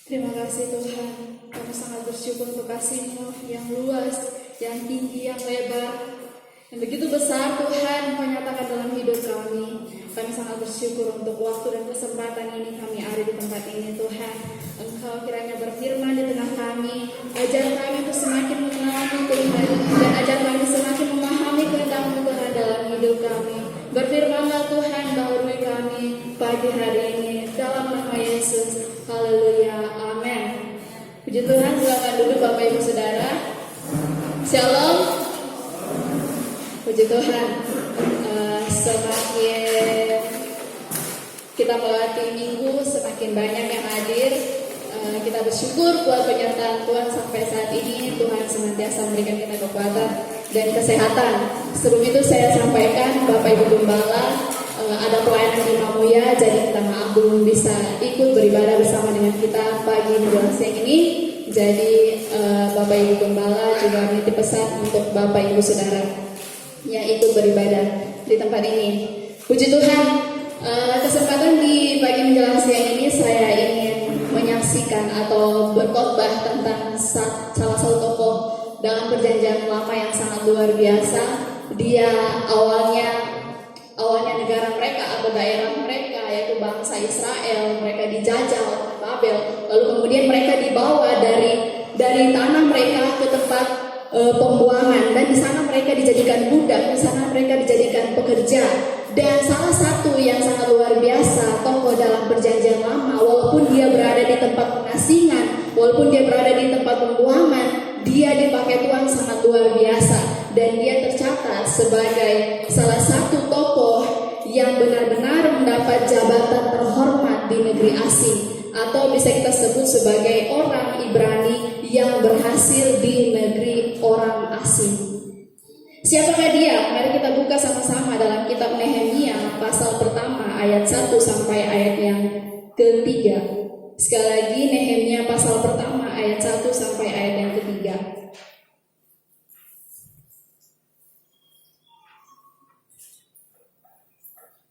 Terima kasih Tuhan, kami sangat bersyukur untuk kasih-Mu yang luas, yang tinggi, yang lebar, yang begitu besar Tuhan Kau nyatakan dalam hidup kami. Kami sangat bersyukur untuk waktu dan kesempatan ini kami ada di tempat ini Tuhan. Engkau kiranya berfirman di tengah kami, ajar kami untuk semakin mengenal-Mu Tuhan, dan ajar kami semakin memahami kehendak-Mu Tuhan dalam hidup kami. Berfirmanlah Tuhan baharui kami pagi hari ini dalam nama Yesus. Haleluya, amin. Puji Tuhan, silakan duduk Bapak Ibu Saudara. Shalom. Puji Tuhan. Semakin kita melewati minggu, semakin banyak yang hadir. Kita bersyukur buat penyertaan Tuhan sampai saat ini. Tuhan senantiasa memberikan kita kekuatan dan kesehatan. Sebelum itu saya sampaikan Bapak Ibu Gembala ada pelayanan di Mamuya, jadi kita maaf belum bisa ikut beribadah bersama dengan kita pagi menjelang siang ini. Jadi Bapak Ibu Gembala juga menitip pesan untuk Bapak Ibu Saudara yang ikut beribadah di tempat ini. Puji Tuhan, kesempatan di pagi menjelang siang ini saya ingin menyaksikan atau berkhotbah tentang salah satu tokoh dalam perjanjian lama yang sangat luar biasa. Dia awalnya negara mereka atau daerah mereka yaitu bangsa Israel, mereka dijajah oleh Babel, lalu kemudian mereka dibawa dari tanah mereka ke tempat pembuangan, dan di sana mereka dijadikan budak, di sana mereka dijadikan pekerja. Dan salah satu yang sangat luar biasa tokoh dalam perjanjian lama, walaupun dia berada di tempat pengasingan, walaupun dia berada di tempat pembuangan, dia dipakai Tuhan sangat luar biasa, dan dia tercatat sebagai salah satu tokoh yang benar-benar mendapat jabatan terhormat di negeri asing, atau bisa kita sebut sebagai orang Ibrani yang berhasil di negeri orang asing. Siapakah dia? Mari kita buka sama-sama dalam kitab Nehemia pasal pertama ayat 1 sampai ayat yang ketiga. Sekali lagi Nehemia pasal pertama ayat 1 sampai ayat yang ketiga.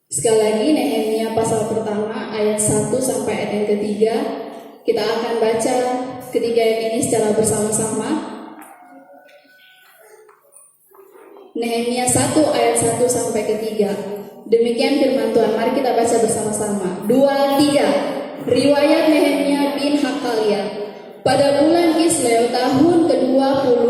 Sekali lagi Nehemia pasal pertama ayat 1 sampai ayat yang ketiga. Kita akan baca ketiga ayat ini secara bersama-sama. Nehemia 1 ayat 1 sampai ketiga. Demikian firman Tuhan. Mari kita baca bersama-sama. 2, 3. Riwayat Nehemia bin Hakalia. Pada bulan Kisleu tahun ke-20,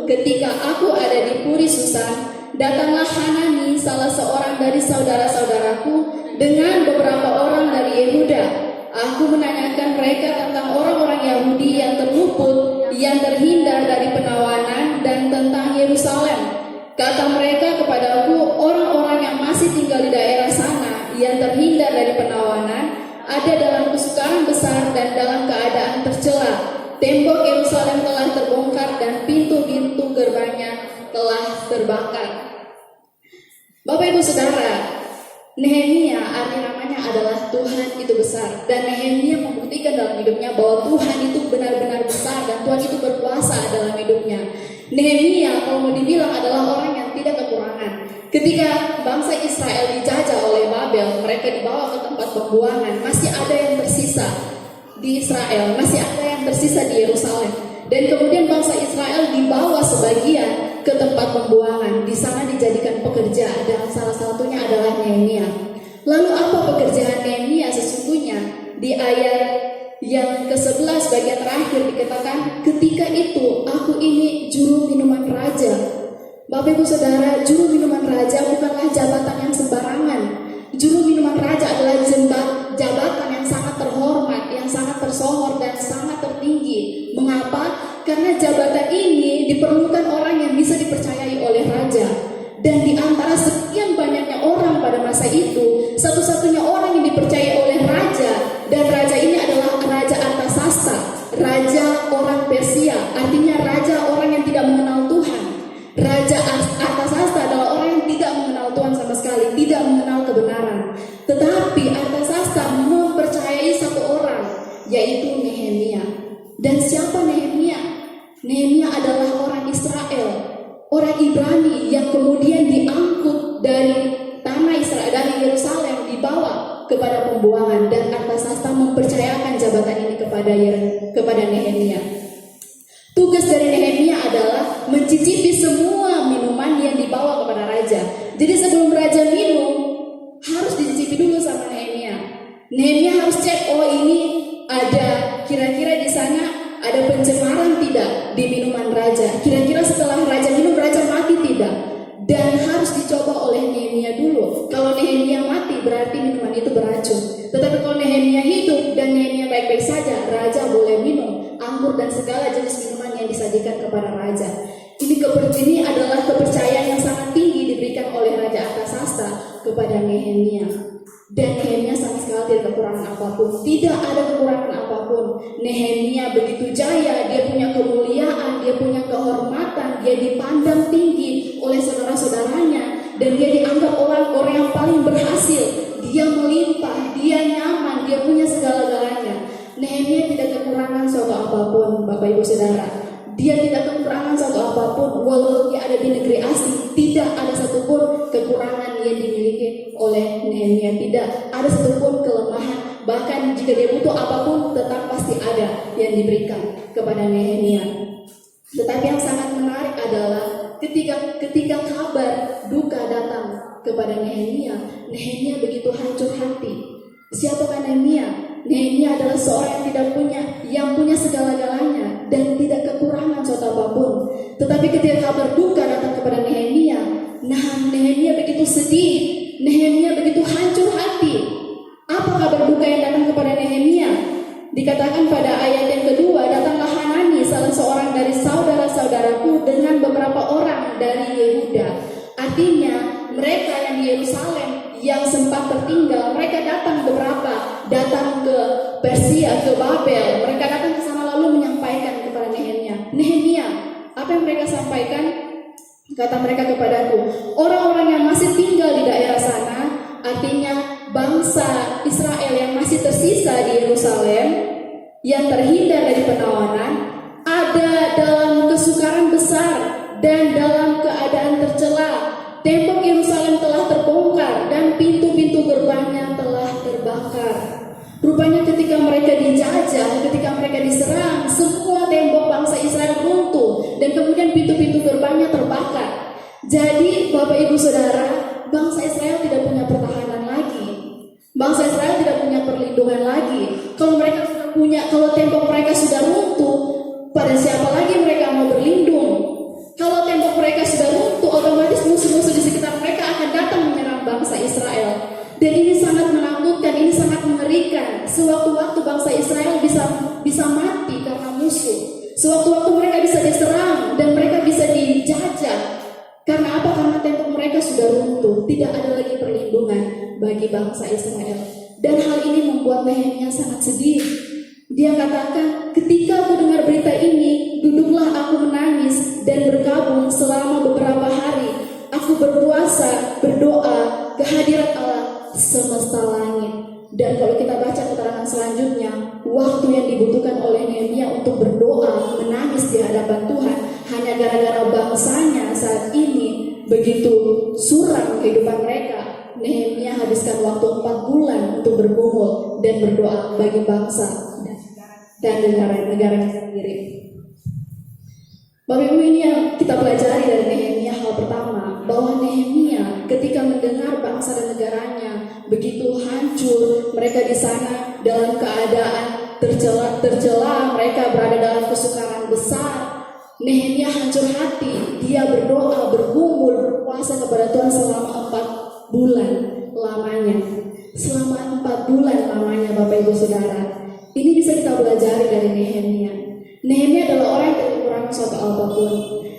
ketika aku ada di Puri Susan, datanglah Hanani, salah seorang dari saudara-saudaraku, dengan beberapa orang dari Yehuda. Aku menanyakan mereka tentang orang-orang Yahudi yang terluput, yang terhindar dari penawanan, dan tentang Yerusalem. Kata mereka kepadaku, orang-orang yang masih tinggal di daerah sana, yang terhindar dari penawanan, ada dalam kesukaran besar dan dalam keadaan tercela. Tembok Yerusalem telah terbongkar dan pintu-pintu gerbangnya telah terbakar. Bapak Ibu Saudara, Nehemia arti namanya adalah Tuhan itu besar, dan Nehemia membuktikan dalam hidupnya bahwa Tuhan itu benar-benar besar dan Tuhan itu berkuasa dalam hidupnya. Nehemia kalau mau dibilang adalah orang yang tidak kekurangan. Ketika bangsa Israel dijajah oleh Babel, mereka dibawa ke tempat pembuangan, masih ada yang tersisa di Israel, masih ada yang tersisa di Yerusalem. Dan kemudian bangsa Israel dibawa sebagian ke tempat pembuangan. Di sana dijadikan pekerja, dan salah satunya adalah Nehemia. Lalu apa pekerjaan Nehemia sesungguhnya? Di ayat yang ke-11 bagian terakhir dikatakan, ketika itu aku ini juru minuman raja. Bapak Ibu Saudara, juru minuman raja bukanlah jabatan yang sembarangan. Juru minuman raja adalah jabatan yang sangat terhormat, yang sangat tersohor dan sangat tertinggi. Mengapa? Karena jabatan ini diperlukan orang yang bisa dipercayai oleh raja. Dan di antara sekian banyaknya orang pada masa itu, satu-satunya orang yang dipercayai oleh raja, dan raja ini adalah Raja Artasasta, raja orang Persia, artinya raja orang yang tidak mengenal Tuhan. Raja Artasasta adalah orang yang tidak mengenal Tuhan sama sekali, tidak mengenal kebenaran. Tetapi Artasasta mempercayai satu orang, yaitu Nehemia. Dan siapa Nehemia? Nehemia adalah orang Israel, orang Ibrani yang kemudian diangkut dari tanah Israel, dari Yerusalem, dibawa kepada pembuangan dan Artasasta mempercayakan jabatan ini kepada Nehemia. Tugas dari Nehemia adalah mencicipi semua minuman yang dibawa kepada raja. Jadi sebelum raja minum, harus dicicipi dulu sama Nehemia. Nehemia harus cek, oh ini ada kira-kira di sana ada pencemaran tidak di minuman raja. Kira-kira setelah raja minum, raja mati tidak. Dan harus dicoba oleh Nehemia dulu. Kalau Nehemia mati, berarti minuman itu beracun. Tetapi kalau Nehemia hidup dan Nehemia baik-baik saja, raja boleh minum anggur dan segala jenis minuman yang disajikan kepada raja. Ini adalah kepercayaan yang sangat tinggi diberikan oleh Raja Artasasta kepada Nehemia. Dan Nehemia sama sekali tidak kekurangan apapun. Tidak ada kekurangan apapun. Nehemia begitu jaya, dia punya kemuliaan, dia punya kehormatan, dia dipandang tinggi oleh saudara-saudaranya, dan dia dianggap orang yang paling berhasil. Dia melimpah, dia nyaman, dia punya segala-galanya. Nehemia tidak kekurangan suatu apapun, Bapak Ibu Saudara. Dia tidak kekurangan suatu apapun, walaupun dia ada di negeri asing. Tidak ada satupun kekurangan yang dimiliki oleh Nehemia. Tidak ada satupun kelemahan. Bahkan jika dia butuh apapun, tetap pasti ada yang diberikan kepada Nehemia. Tetapi yang sangat menarik adalah ketika kabar duka datang kepada Nehemia, Nehemia begitu hancur hati. Siapakah Nehemia? Nehemia adalah seorang yang punya segala-galanya dan tidak kekurangan suatu apapun. Tetapi ketika kabar duka datang kepada Nehemia, Nehemia begitu sedih, Nehemia begitu hancur hati. Apa kabar duka yang datang kepada Nehemia? Dikatakan pada ayat yang kedua, datanglah Hanani, salah seorang dari saudara-saudaraku, dengan beberapa orang dari Yehuda. Artinya mereka yang di Yerusalem yang sempat tertinggal, mereka datang ke Persia, ke Babel. Mereka datang ke sana lalu menyampaikan kepada Nehemia. Nehemia, apa yang mereka sampaikan? Kata mereka kepadaku, orang-orang yang masih tinggal di daerah sana, artinya bangsa Israel yang masih tersisa di Yerusalem, yang terhindar dari penawanan, ada dalam kesukaran besar dan dalam keadaan tercela. Tembok Yerusalem telah terbongkar dan pintu-pintu gerbangnya telah terbakar. Rupanya ketika mereka dijajah, ketika mereka diserang, semua tembok bangsa Israel runtuh dan kemudian pintu-pintu gerbangnya terbakar. Jadi Bapak Ibu Saudara, bangsa Israel tidak punya pertahanan lagi. Bangsa Israel tidak punya perlindungan lagi. Kalau tembok mereka sudah runtuh, pada siapa lagi mereka mau berlindung? Kalau tembok mereka sudah runtuh, otomatis musuh-musuh di sekitar mereka akan datang menyerang bangsa Israel. Dan ini sangat menakutkan, ini sangat mengerikan. Sewaktu-waktu bangsa Israel bisa mati karena musuh. Sewaktu-waktu mereka bisa diserang dan mereka bisa dijajah. Karena apa? Karena tembok mereka sudah runtuh. Tidak ada lagi perlindungan bagi bangsa Israel. Dan hal ini membuat Nehemia sangat sedih. Dia katakan, ketika aku dengar berita ini, duduklah aku menangis dan berkabung selama beberapa hari. Aku berpuasa, berdoa ke hadirat Allah semesta langit. Dan kalau kita baca keterangan selanjutnya, waktu yang dibutuhkan oleh Nehemia untuk berdoa, menangis di hadapan Tuhan, hanya gara-gara bangsanya saat ini begitu suram kehidupan mereka. Nehemia habiskan waktu 4 bulan untuk bergumul dan berdoa bagi bangsa dan negara-negara sendiri. Bapak Ibu, ini yang kita pelajari dari Nehemia. Hal pertama, bahwa Nehemia ketika mendengar bangsa dan negaranya begitu hancur, mereka di sana dalam keadaan tercela, mereka berada dalam kesukaran besar. Nehemia hancur hati, dia berdoa, bergumul, berpuasa kepada Tuhan selama 4 bulan lamanya. Selama 4 bulan lamanya, Bapak Ibu Saudara. Ini bisa kita pelajari dari Nehemia. Nehemia adalah orang yang tidak kekurangan suatu apapun.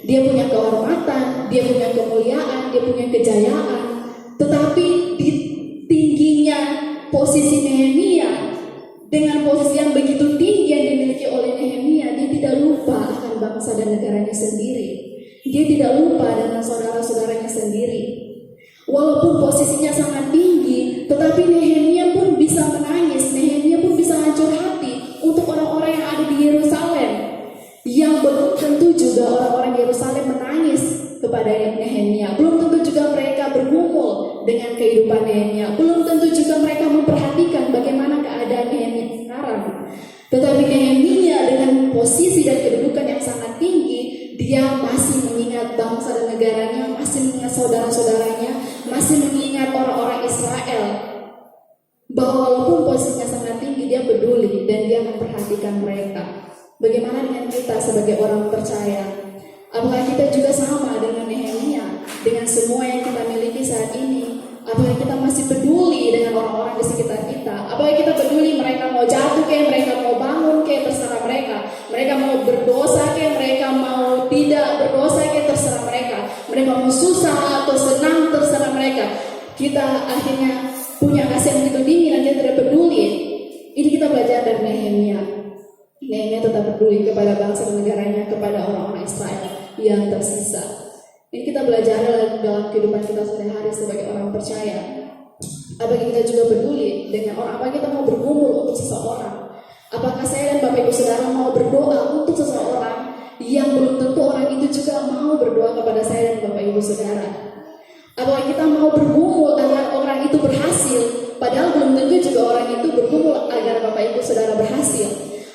Dia punya kehormatan, dia punya kemuliaan, dia punya kejayaan. Tetapi di tingginya posisi Nehemia, dengan posisi yang begitu tinggi yang dimiliki oleh Nehemia, dia tidak lupa akan bangsa dan negaranya sendiri. Dia tidak lupa dengan saudara-saudaranya sendiri. Walaupun posisinya sangat tinggi, tetapi Nehemia pun bisa menangis, Nehemia pun bisa hancur hati untuk orang-orang yang ada di Yerusalem, yang belum tentu juga orang-orang Yerusalem menangis kepada Nehemia. Belum tentu juga mereka bergumul dengan kehidupan Nehemia. Belum tentu juga mereka memperhatikan Tetapi Nehemia dengan posisi dan kedudukan yang sangat tinggi, dia masih mengingat bangsa dan negaranya, masih mengingat saudara-saudaranya, masih mengingat orang-orang Israel. Bahwa walaupun posisinya sangat tinggi, dia peduli dan dia memperhatikan mereka. Bagaimana dengan kita sebagai orang percaya? Apakah kita juga sama dengan Nehemia, dengan semua yang kita miliki saat ini? Apakah kita masih peduli dengan orang-orang di sekitar kita? Apakah kita peduli mereka mau jatuh kayak, mereka mau bangun kayak, terserah mereka. Mereka mau berdosa kayak, mereka mau tidak berdosa kayak, terserah mereka. Mereka mau susah atau senang, terserah mereka. Kita akhirnya punya kasih yang begitu tinggi dan kita tidak peduli. Ini kita belajar dari Nehemia. Nehemia tetap peduli kepada bangsa dan negaranya, kepada orang-orang Israel yang tersisa. Ini kita belajar dalam kehidupan kita sehari-hari sebagai orang percaya. Apakah kita juga peduli dengan orang? Apakah kita mau bergumul untuk seseorang? Apakah saya dan Bapak Ibu Saudara mau berdoa untuk seseorang yang belum tentu orang itu juga mau berdoa kepada saya dan Bapak Ibu Saudara? Apakah kita mau bergumul agar orang itu berhasil, padahal belum tentu juga orang itu bergumul agar Bapak Ibu Saudara berhasil?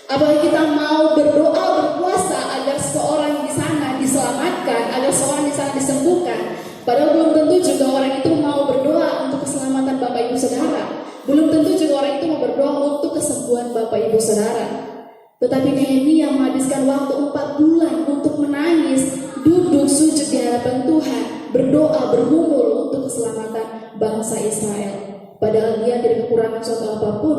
Apakah kita mau berdoa, berpuasa agar seseorang di sana diselamatkan, agar seseorang di sana disembuhkan, padahal belum tentu juga orang itu mau berdoa untuk keselamatan Bapak Ibu Saudara. Belum tentu juga orang itu mau berdoa untuk kesembuhan Bapak Ibu Saudara. Tetapi Nehemia menghabiskan waktu 4 bulan untuk menangis, duduk sujud di hadapan Tuhan, berdoa, bergumul untuk keselamatan bangsa Israel. Padahal dia tidak kekurangan suatu apapun.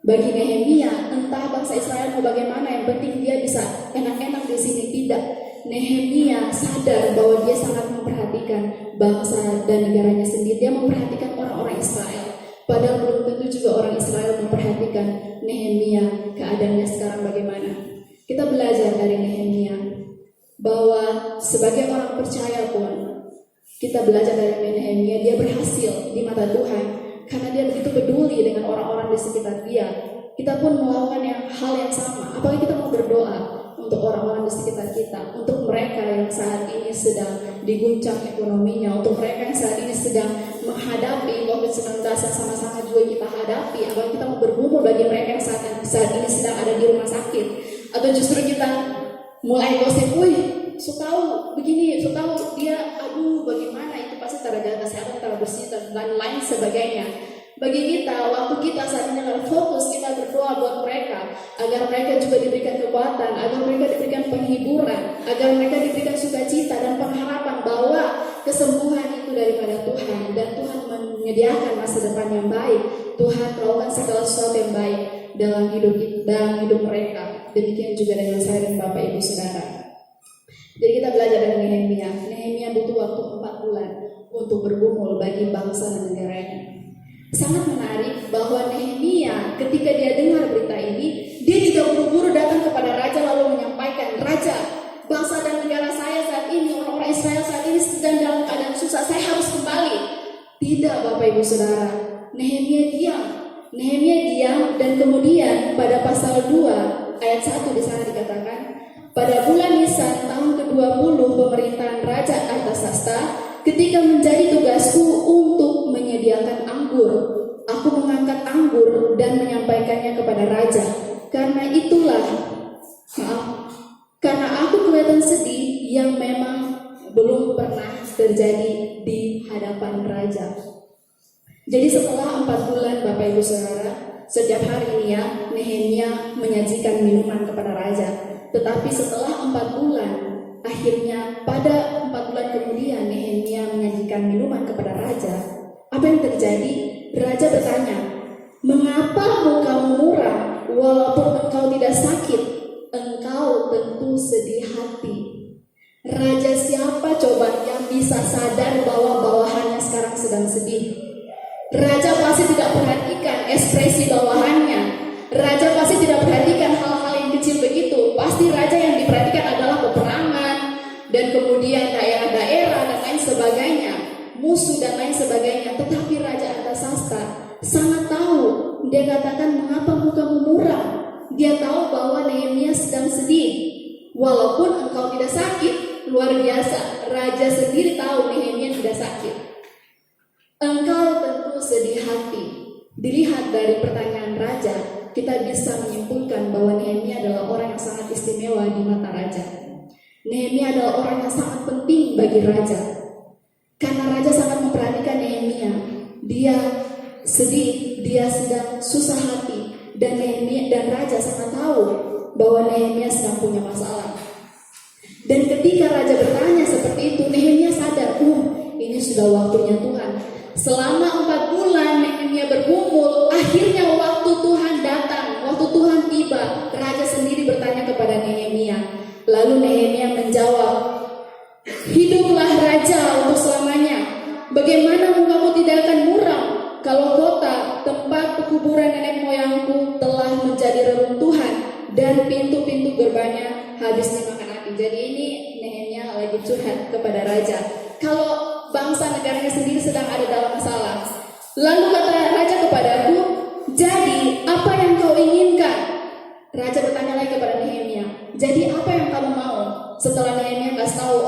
Bagi Nehemia, entah bangsa Israel mau bagaimana, yang penting dia bisa enak-enak di sini. Tidak. Nehemia sadar bahwa dia sangat memperhatikan bangsa dan negaranya sendiri. Dia memperhatikan orang-orang Israel. Padahal belum tentu juga orang Israel memperhatikan Nehemia keadaannya sekarang bagaimana. Kita belajar dari Nehemia bahwa sebagai orang percaya pun kita belajar dari Nehemia, dia berhasil di mata Tuhan karena dia begitu peduli dengan orang-orang di sekitar dia. Kita pun melakukan hal yang sama. Apakah kita mau berdoa untuk orang-orang di sekitar kita, untuk mereka yang saat ini sedang diguncang ekonominya, untuk mereka yang saat ini sedang menghadapi COVID-19 yang sama-sama juga kita hadapi? Apakah kita mau bergumul bagi mereka yang saat ini sedang ada di rumah sakit? Atau justru kita mulai gosip, wih, so tahu begini, so tahu dia, aduh bagaimana itu pasti tenaga kesehatan, tenaga bersih dan lain-lain sebagainya. Bagi kita, waktu kita saat ini adalah fokus kita berdoa buat mereka, agar mereka juga diberikan kekuatan, agar mereka diberikan penghiburan, agar mereka diberikan sukacita dan pengharapan bahwa kesembuhan itu daripada Tuhan, dan Tuhan menyediakan masa depan yang baik. Tuhan melakukan segala sesuatu yang baik dalam hidup mereka. Demikian juga dengan saya dan Bapak Ibu Saudara. Jadi kita belajar dari Nehemia. Nehemia butuh waktu 4 bulan untuk bergumul bagi bangsa dan negaranya. Sangat menarik bahwa Nehemia ketika dia dengar berita ini, dia tidak buru-buru datang kepada raja lalu menyampaikan, "Raja, bangsa dan negara saya saat ini, orang-orang Israel saat ini sedang dalam keadaan susah, saya harus kembali." Tidak, Bapak Ibu Saudara. Nehemia diam dan kemudian pada pasal 2 ayat 1 di sana dikatakan, "Pada bulan Nisan tahun ke-20 pemerintahan Raja Artasasta, ketika menjadi tugasku untuk menyediakan anggur, aku mengangkat anggur dan menyampaikannya kepada raja. Karena aku kelihatan sedih yang memang belum pernah terjadi di hadapan raja." Jadi setelah 4 bulan Bapak Ibu Saudara, setiap hari Nehemia menyajikan minuman kepada raja. Tetapi setelah 4 bulan, akhirnya pada 4 bulan kemudian Nehemia menyajikan minuman kepada raja. Apa yang terjadi? Raja bertanya, "Mengapa mukamu muram walaupun engkau tidak sakit? Engkau tentu sedih hati." Raja siapa coba yang bisa sadar bahwa bawahannya sekarang sedang sedih? Raja pasti tidak perhatikan ekspresi bawahannya. Raja pasti tidak perhatikan hal-hal yang kecil begitu. Pasti raja yang diperhatikan adalah peperangan dan kemudian daerah-daerah dan lain sebagainya, musuh dan lain sebagainya. Tetapi Raja Artasasta sangat tahu. Dia katakan, "Mengapa mukamu muram?" Dia tahu bahwa Nehemia sedang sedih. Walaupun engkau tidak sakit, luar biasa. Raja sendiri tahu Nehemia tidak sakit. "Engkau tentu sedih hati." Dilihat dari pertanyaan raja, kita bisa menyimpulkan bahwa Nehemia adalah orang yang sangat istimewa di mata raja. Nehemia adalah orang yang sangat penting bagi raja. Karena raja sangat memperhatikan Nehemia. Dia sedih, dia sedang susah hati, dan Nehemia dan raja sangat tahu bahwa Nehemia sedang punya masalah. Dan ketika raja bertanya seperti itu, Nehemia sadar, ini sudah waktunya Tuhan. Selama 4 bulan Nehemia bergumul, akhirnya waktu Tuhan datang, waktu Tuhan tiba. Raja sendiri bertanya kepada Nehemia. Lalu Nehemia menjawab, hiduplah raja untuk selamanya. Bagaimana mukamu tidak akan muram kalau kota tempat pekuburan nenek moyangku telah menjadi reruntuhan dan pintu-pintu gerbangnya habis dimakan api. Jadi ini Nehemia lagi curhat kepada raja. Kalau bangsa negaranya sendiri sedang ada dalam masalah. Lalu kata raja kepadaku, jadi apa yang kau inginkan? Raja bertanya lagi kepada Nehemia, jadi apa yang kamu mau? Setelah Nehemia kasih tahu,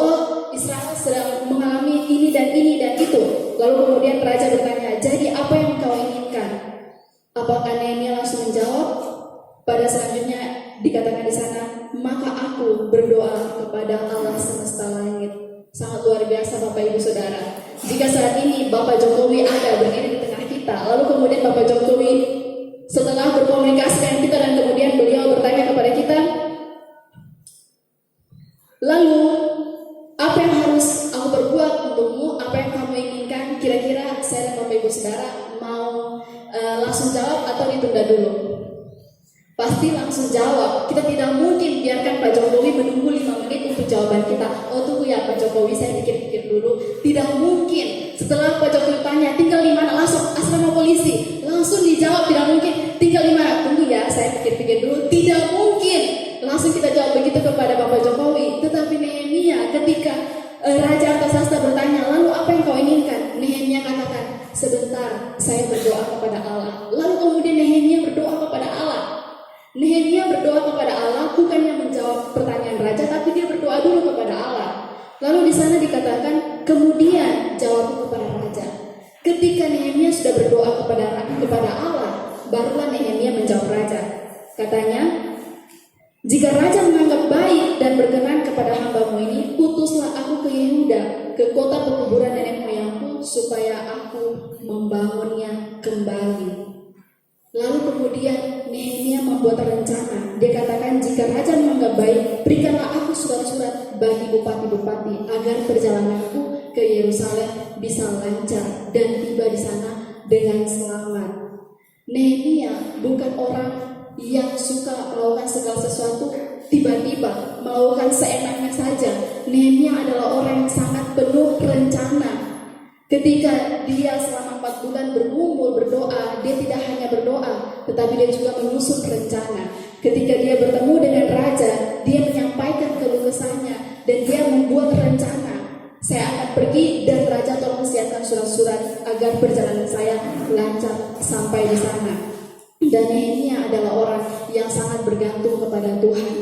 Israel sedang mengalami ini dan itu. Lalu kemudian raja bertanya, jadi apa yang kau inginkan? Apakah Nehemia langsung menjawab? Pada selanjutnya dikatakan di sana, maka aku berdoa kepada Allah semesta langit. Sangat luar biasa Bapak Ibu Saudara. Jika saat ini Bapak Jokowi ada berdiri di tengah kita, lalu kemudian Bapak Jokowi setelah berkomunikasi dengan kita dan kemudian beliau bertanya kepada kita, lalu apa yang harus aku berbuat untukmu? Apa yang kamu inginkan? Kira-kira saya dan Bapak Ibu Saudara mau langsung jawab atau ditunda dulu? Pasti langsung jawab. Kita tidak mungkin biarkan Pak Jokowi menunggu 5 menit untuk jawaban kita. Tunggu ya Pak Jokowi, saya pikir-pikir dulu. Tidak mungkin. Setelah Pak Jokowi tanya, tinggal di mana? Langsung asrama polisi. Langsung dijawab, tidak mungkin. Tinggal di mana? Tunggu ya, saya pikir-pikir dulu. Tidak mungkin. Langsung kita jawab begitu kepada Bapak Jokowi. Tetapi Nehemia ketika Raja Artasasta bertanya, lalu apa yang kau inginkan? Nehemia katakan, sebentar saya berdoa kepada Allah. Lalu kemudian Nehemia berdoa kepada Allah. Nehemia berdoa kepada Allah, bukannya menjawab pertanyaan raja, tapi dia berdoa dulu kepada Allah. Lalu di sana dikatakan, kemudian jawab kepada raja. Ketika Nehemia sudah berdoa kepada Allah, barulah Nehemia menjawab raja. Katanya, jika raja menganggap baik dan berkenan kepada hambamu ini, utuslah aku ke Yehuda, ke kota pekuburan nenek moyangku, supaya aku membangunnya kembali. Lalu kemudian Nehemia membuat rencana. Dia katakan, jika raja menganggap baik, berikanlah aku surat-surat bagi bupati-bupati agar perjalananku ke Yerusalem bisa lancar dan tiba di sana dengan selamat. Nehemia bukan orang yang suka melakukan segala sesuatu tiba-tiba, melakukan seenaknya saja. Nehemia adalah orang yang sangat penuh rencana. Ketika dia selama 4 bulan bergumul berdoa, dia tidak hanya berdoa, tetapi dia juga menyusun rencana. Ketika dia bertemu dengan raja, dia menyampaikan keluh kesahnya dan dia membuat rencana. Saya akan pergi dan raja tolong siapkan surat-surat agar perjalanan saya lancar sampai di sana. Dan Nehemia adalah orang yang sangat bergantung kepada Tuhan.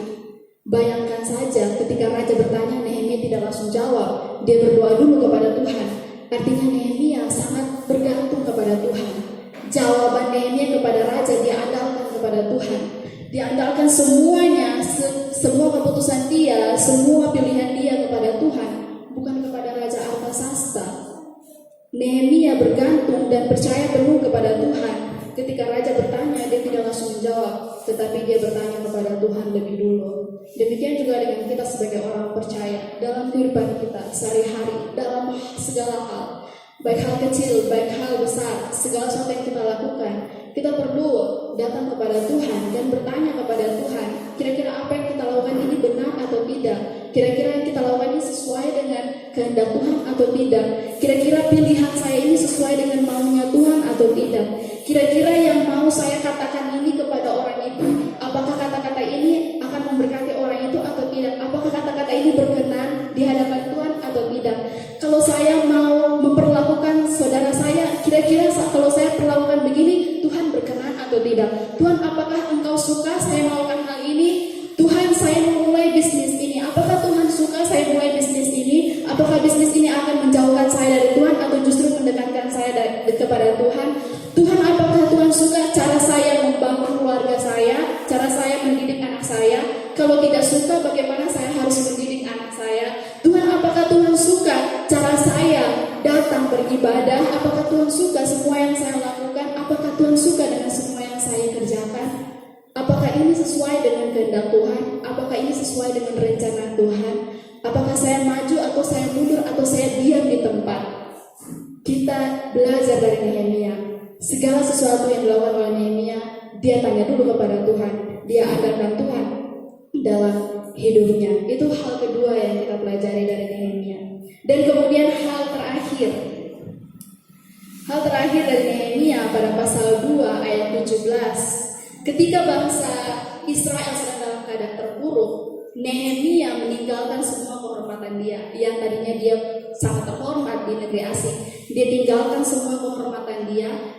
Bayangkan saja ketika raja bertanya, Nehemia tidak langsung jawab. Dia berdoa dulu kepada Tuhan. Artinya Nehemia sangat bergantung kepada Tuhan. Jawaban Nehemia kepada raja dia andalkan kepada Tuhan. Dia andalkan semuanya, semua keputusan dia, semua pilihan dia kepada Tuhan, bukan kepada Raja Artasasta. Nehemia bergantung dan percaya penuh kepada Tuhan. Ketika raja bertanya, dia tidak langsung menjawab, tetapi dia bertanya kepada Tuhan lebih dulu. Demikian juga dengan kita sebagai orang percaya dalam kehidupan kita sehari-hari, dalam segala hal, baik hal kecil, baik hal besar, segala sesuatu yang kita lakukan, kita perlu datang kepada Tuhan dan bertanya kepada Tuhan, kira-kira apa yang kita lakukan ini benar atau tidak? Kira-kira yang kita lakukan ini sesuai dengan kehendak Tuhan atau tidak? Kira-kira pilihan saya ini sesuai dengan maunya Tuhan atau tidak? Kira-kira yang mau saya katakan ini kepada orang itu, apakah kata-kata ini akan memberkati orang itu atau tidak? Apakah kata-kata ini berkenan di hadapan Tuhan atau tidak? Kalau saya mau memperlakukan saudara saya, kira-kira kalau saya perlakukan begini, Tuhan berkenan atau tidak? Tuhan, apakah Engkau suka saya melakukan hal ini? Tuhan, saya mau mulai bisnis ini. Apakah Tuhan suka saya mulai bisnis ini? Apakah bisnis ini akan menjauhkan saya dari Tuhan atau justru mendekatkan saya kepada Tuhan? Tuhan, apakah Tuhan suka cara saya membangun keluarga apakah ini sesuai dengan kehendak Tuhan? Apakah ini sesuai dengan rencana Tuhan? Apakah saya maju atau saya mundur atau saya diam di tempat? Kita belajar dari Nehemia. Segala sesuatu yang dilakukan oleh Nehemia, dia tanya dulu kepada Tuhan. Dia andalkan Tuhan dalam hidupnya. Itu hal kedua yang kita pelajari dari Nehemia. Dan kemudian hal terakhir dari Nehemia pada pasal 2 ayat 17. Ketika bangsa Israel sedang dalam keadaan terpuruk, Nehemia meninggalkan semua kehormatan dia. Yang tadinya dia sangat terhormat di negeri asing, dia tinggalkan semua kehormatan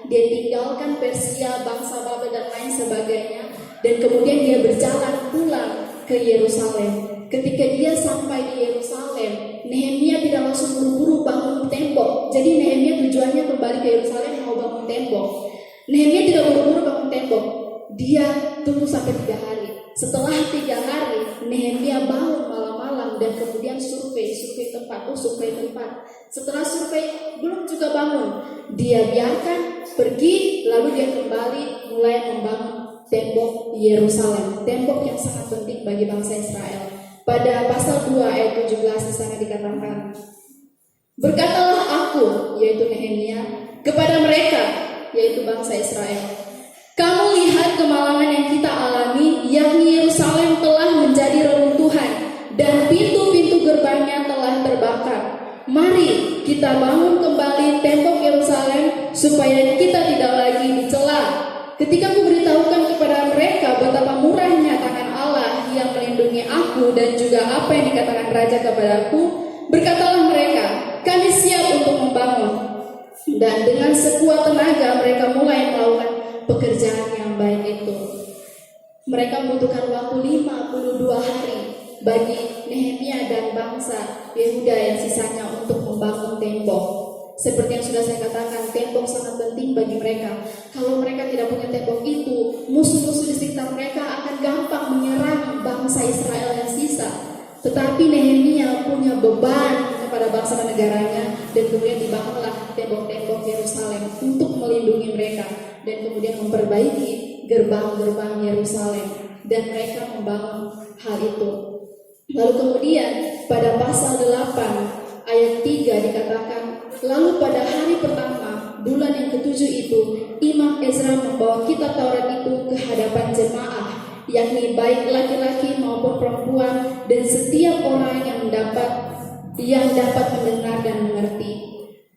dia tinggalkan Persia, bangsa Babel dan lain sebagainya. Dan kemudian dia berjalan pulang ke Yerusalem. Ketika dia sampai di Yerusalem, Nehemia tidak langsung buru-buru bangun tembok. Jadi Nehemia tujuannya kembali ke Yerusalem mau bangun tembok. Nehemia tidak buru-buru bangun tembok. Dia tunggu sampai 3 hari. Setelah 3 hari, Nehemia bangun malam-malam dan kemudian survei tempat. Setelah survei belum juga bangun, dia biarkan pergi, lalu dia kembali mulai membangun tembok Yerusalem, tembok yang sangat penting bagi bangsa Israel. Pada pasal 2 ayat 17 di sana dikatakan, berkatalah aku, yaitu Nehemia, kepada mereka, yaitu bangsa Israel, kamu lihat kemalangan yang kita alami, yakni Yerusalem telah menjadi reruntuhan dan pintu-pintu gerbangnya telah terbakar. Mari kita bangun kembali tembok Yerusalem supaya kita tidak lagi dicela. Ketika aku beritahukan kepada mereka betapa murahnya tangan Allah yang melindungi aku dan juga apa yang dikatakan raja kepadaku, berkatalah mereka, kami siap untuk membangun. Dan dengan sekuat tenaga mereka mulai melakukan pekerjaan yang baik itu. Mereka membutuhkan waktu 52 hari bagi Nehemia dan bangsa Yehuda yang sisanya untuk membangun tembok. Seperti yang sudah saya katakan, tembok sangat penting bagi mereka. Kalau mereka tidak punya tembok itu, musuh-musuh di sekitar mereka akan gampang menyerang bangsa Israel yang sisa. Tetapi Nehemia punya beban kepada bangsa dan negaranya, dan kemudian dibangunlah tembok-tembok Yerusalem untuk melindungi mereka dan kemudian memperbaiki gerbang-gerbang Yerusalem, dan mereka membangun hal itu. Lalu kemudian pada pasal 8 ayat 3 dikatakan, lalu pada hari pertama bulan yang ke-7 itu, Imam Ezra membawa kitab Taurat itu ke hadapan jemaah, yakni baik laki-laki maupun perempuan dan setiap orang yang dapat mendengar dan mengerti.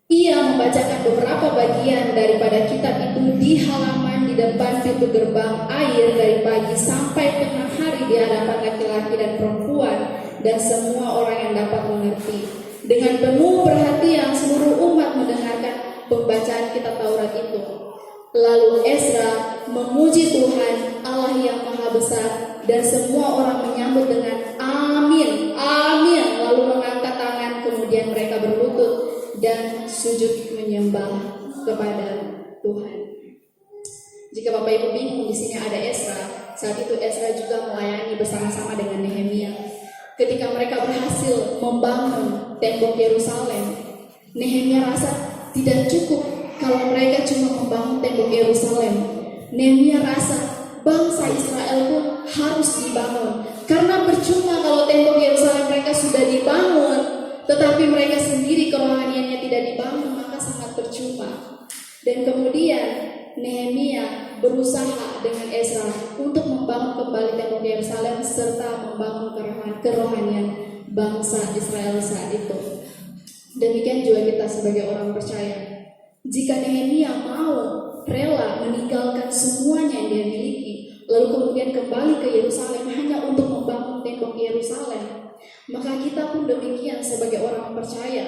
Ia membacakan beberapa bagian daripada kitab itu di halaman di depan pintu gerbang air dari pagi sampai tengah hari di hadapan laki-laki dan perempuan dan semua orang yang dapat mengerti. Dengan penuh perhatian seluruh umat mendengarkan pembacaan kitab Taurat itu. Lalu Ezra memuji Tuhan Allah yang Maha Besar, dan semua orang menyambut dengan amin, amin. Lalu mengangkat tangan, kemudian mereka berlutut dan sujud menyembah kepada Tuhan. Jika Bapak Ibu bingung, di sini ada Ezra. Saat itu Ezra juga melayani bersama-sama dengan Nehemia. Ketika mereka berhasil membangun tembok Yerusalem, Nehemia rasa tidak cukup kalau mereka cuma membangun tembok Yerusalem. Nehemia rasa bangsa Israel pun harus dibangun, karena percuma kalau tembok Yerusalem mereka sudah dibangun, tetapi mereka sendiri kerohaniannya tidak dibangun, maka sangat percuma. Dan kemudian Nehemia berusaha dengan Ezra untuk membangun kembali tembok Yerusalem serta membangun kerohanian bangsa Israel saat itu. Demikian juga kita sebagai orang percaya. Jika Nehemia mau rela meninggalkan semuanya yang dia miliki, lalu kemudian kembali ke Yerusalem hanya untuk membangun tembok Yerusalem, maka kita pun demikian sebagai orang percaya.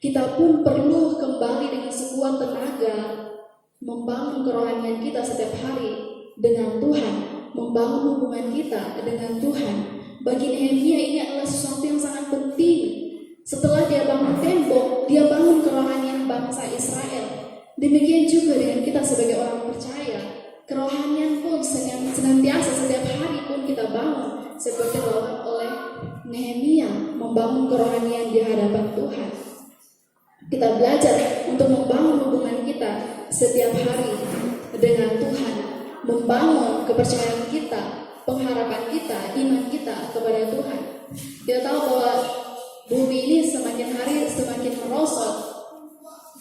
Kita pun perlu kembali dengan sekuat tenaga membangun kerohanian kita setiap hari dengan Tuhan, membangun hubungan kita dengan Tuhan. Bagi Nehemia ini adalah sesuatu yang sangat penting. Setelah dia bangun tembok, dia bangun kerohanian bangsa Israel. Demikian juga dengan kita sebagai orang percaya. Kerohanian pun senantiasa setiap hari pun kita bangun, seperti dilakukan oleh Nehemia, membangun kerohanian di hadapan Tuhan. Kita belajar untuk membangun hubungan kita setiap hari dengan Tuhan. membangun kepercayaan kita, pengharapan kita, iman kita kepada Tuhan. Kita tahu bahwa bumi ini semakin hari semakin merosot.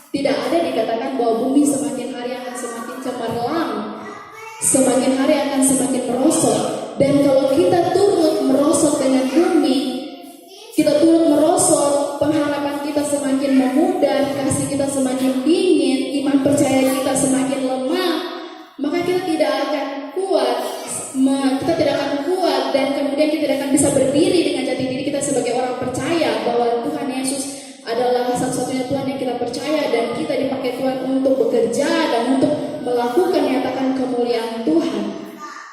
Tidak ada dikatakan bahwa bumi semakin hari akan semakin cemerlang, semakin hari akan semakin merosot. Dan kalau kita turut merosot dengan bumi, kita turut merosot, pengharapan kita semakin memudar, kasih kita semakin dingin, iman percaya kita semakin lemah, maka kita tidak akan kuat, dan kemudian kita tidak akan bisa berdiri dengan jati diri kita sebagai orang percaya bahwa Tuhan Yesus adalah satu-satunya Tuhan yang kita percaya, dan kita dipakai Tuhan untuk bekerja dan untuk melakukan nyatakan kemuliaan Tuhan.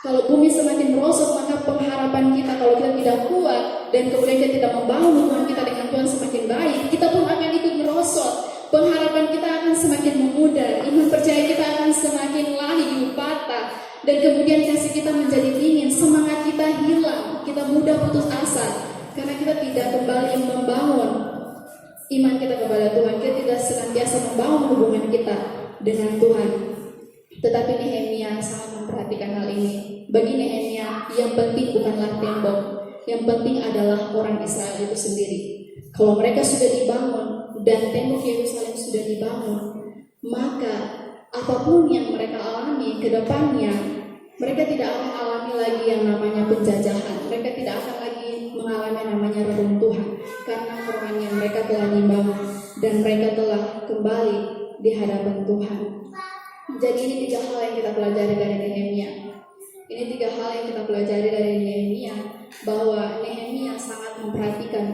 Kalau bumi semakin merosot, maka pengharapan kita, kalau kita tidak kuat dan kemudian kita tidak membangun hubungan kita dengan Tuhan semakin baik, kita pun akan ikut merosot. Pengharapan kita akan semakin memudar, iman percaya kita akan semakin lahir patah, dan kemudian kasih kita menjadi dingin, semangat kita hilang, kita mudah putus asa karena kita tidak kembali membangun iman kita kepada Tuhan. Kita tidak senantiasa membangun hubungan kita dengan Tuhan. Tetapi Nehemia sangat memperhatikan hal ini. Bagi Nehemia, yang penting bukanlah tembok, yang penting adalah orang Israel itu sendiri. Kalau mereka sudah dibangun dan tembok Yerusalem sudah dibangun, maka apapun yang mereka alami ke depannya, mereka tidak akan alami lagi yang namanya penjajahan. Mereka tidak akan lagi mengalami namanya reruntuhan, karena rohani mereka telah dibangun dan mereka telah kembali di hadapan Tuhan. Jadi ini 3 hal yang kita pelajari dari Nehemia. Ini 3 hal yang kita pelajari dari Nehemia, bahwa Nehemia sangat memperhatikan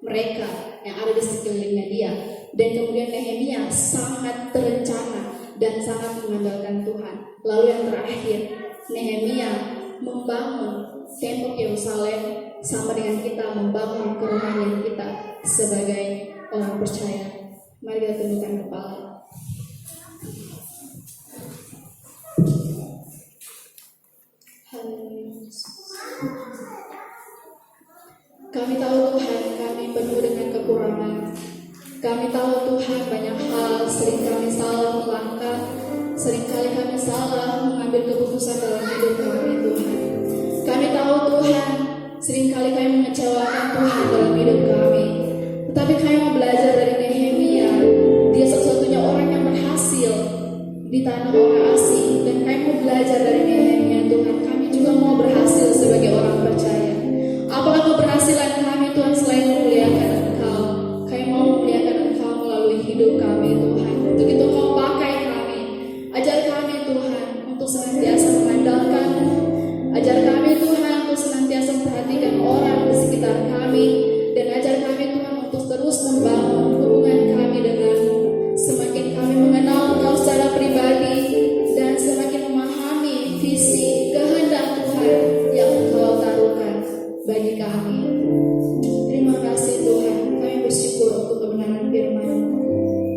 mereka yang ada di sekelilingnya dia, dan kemudian Nehemia sangat terencana dan sangat mengandalkan Tuhan. Lalu yang terakhir, Nehemia membangun tembok Yerusalem sama dengan kita membangun kerohanian kita sebagai orang percaya. Mari kita tundukkan kepala. Kami tahu Tuhan, kami penuh dengan kekurangan. Kami tahu Tuhan, banyak hal sering kami salah melangkah, seringkali kami salah mengambil keputusan dalam hidup kami Tuhan. Kami tahu Tuhan, seringkali kami mengecewakan Tuhan dalam hidup kami. Tetapi kami mau belajar dari Nehemia. Dia satu-satunya orang yang berhasil di tanah orang asing, dan kami mau belajar dari Nehemia Tuhan. Kami juga mau berhasil sebagai orang percaya. Apakah keberhasilan kami Tuhan selain memuliakan Engkau? Kami mau memuliakan Engkau melalui hidup kami Tuhan. Untuk itu Kau pakai kami. Ajar kami Tuhan untuk senantiasa mengandalkan-Mu. Ajar kami Tuhan untuk senantiasa memperhatikan orang di sekitar kami. Dan ajar kami Tuhan untuk terus membangun hubungan kami dengan-Mu. Semakin kami mengenal Engkau secara pribadi dan semakin memahami visi kehendak Tuhan yang Engkau taruhkan bagi kami. Terima kasih Tuhan. Kami bersyukur untuk kebenaran firman-Mu.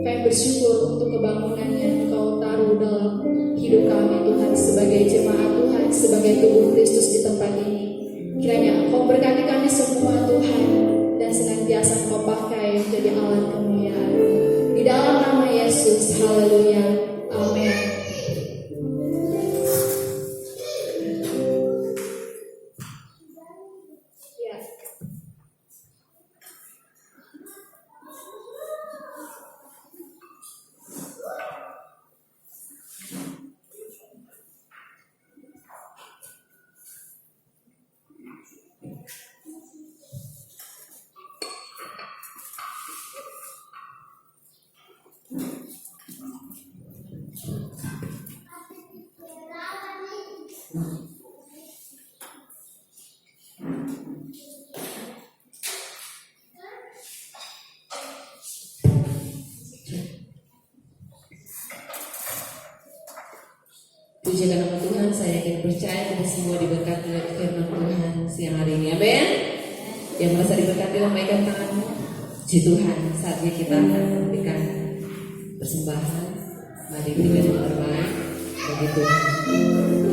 Kami bersyukur untuk kebangunan yang Engkau taruh dalam hidup kami Tuhan, sebagai jemaat Tuhan, sebagai tubuh Kristus di tempat ini. Kiranya Engkau berkati kami semua Tuhan, dan senantiasa Engkau pakai menjadi alat kemuliaan. Di dalam nama Yesus, haleluya, amin. Puji nama Tuhan, saya yakin percaya kita semua diberkati oleh firman Tuhan siang hari ini. Amin. Yang merasa diberkati, lambaikan tanganmu. Puji Tuhan, saatnya kita akan memberikan persembahan. Mari berikan yang terbaik bagi Tuhan.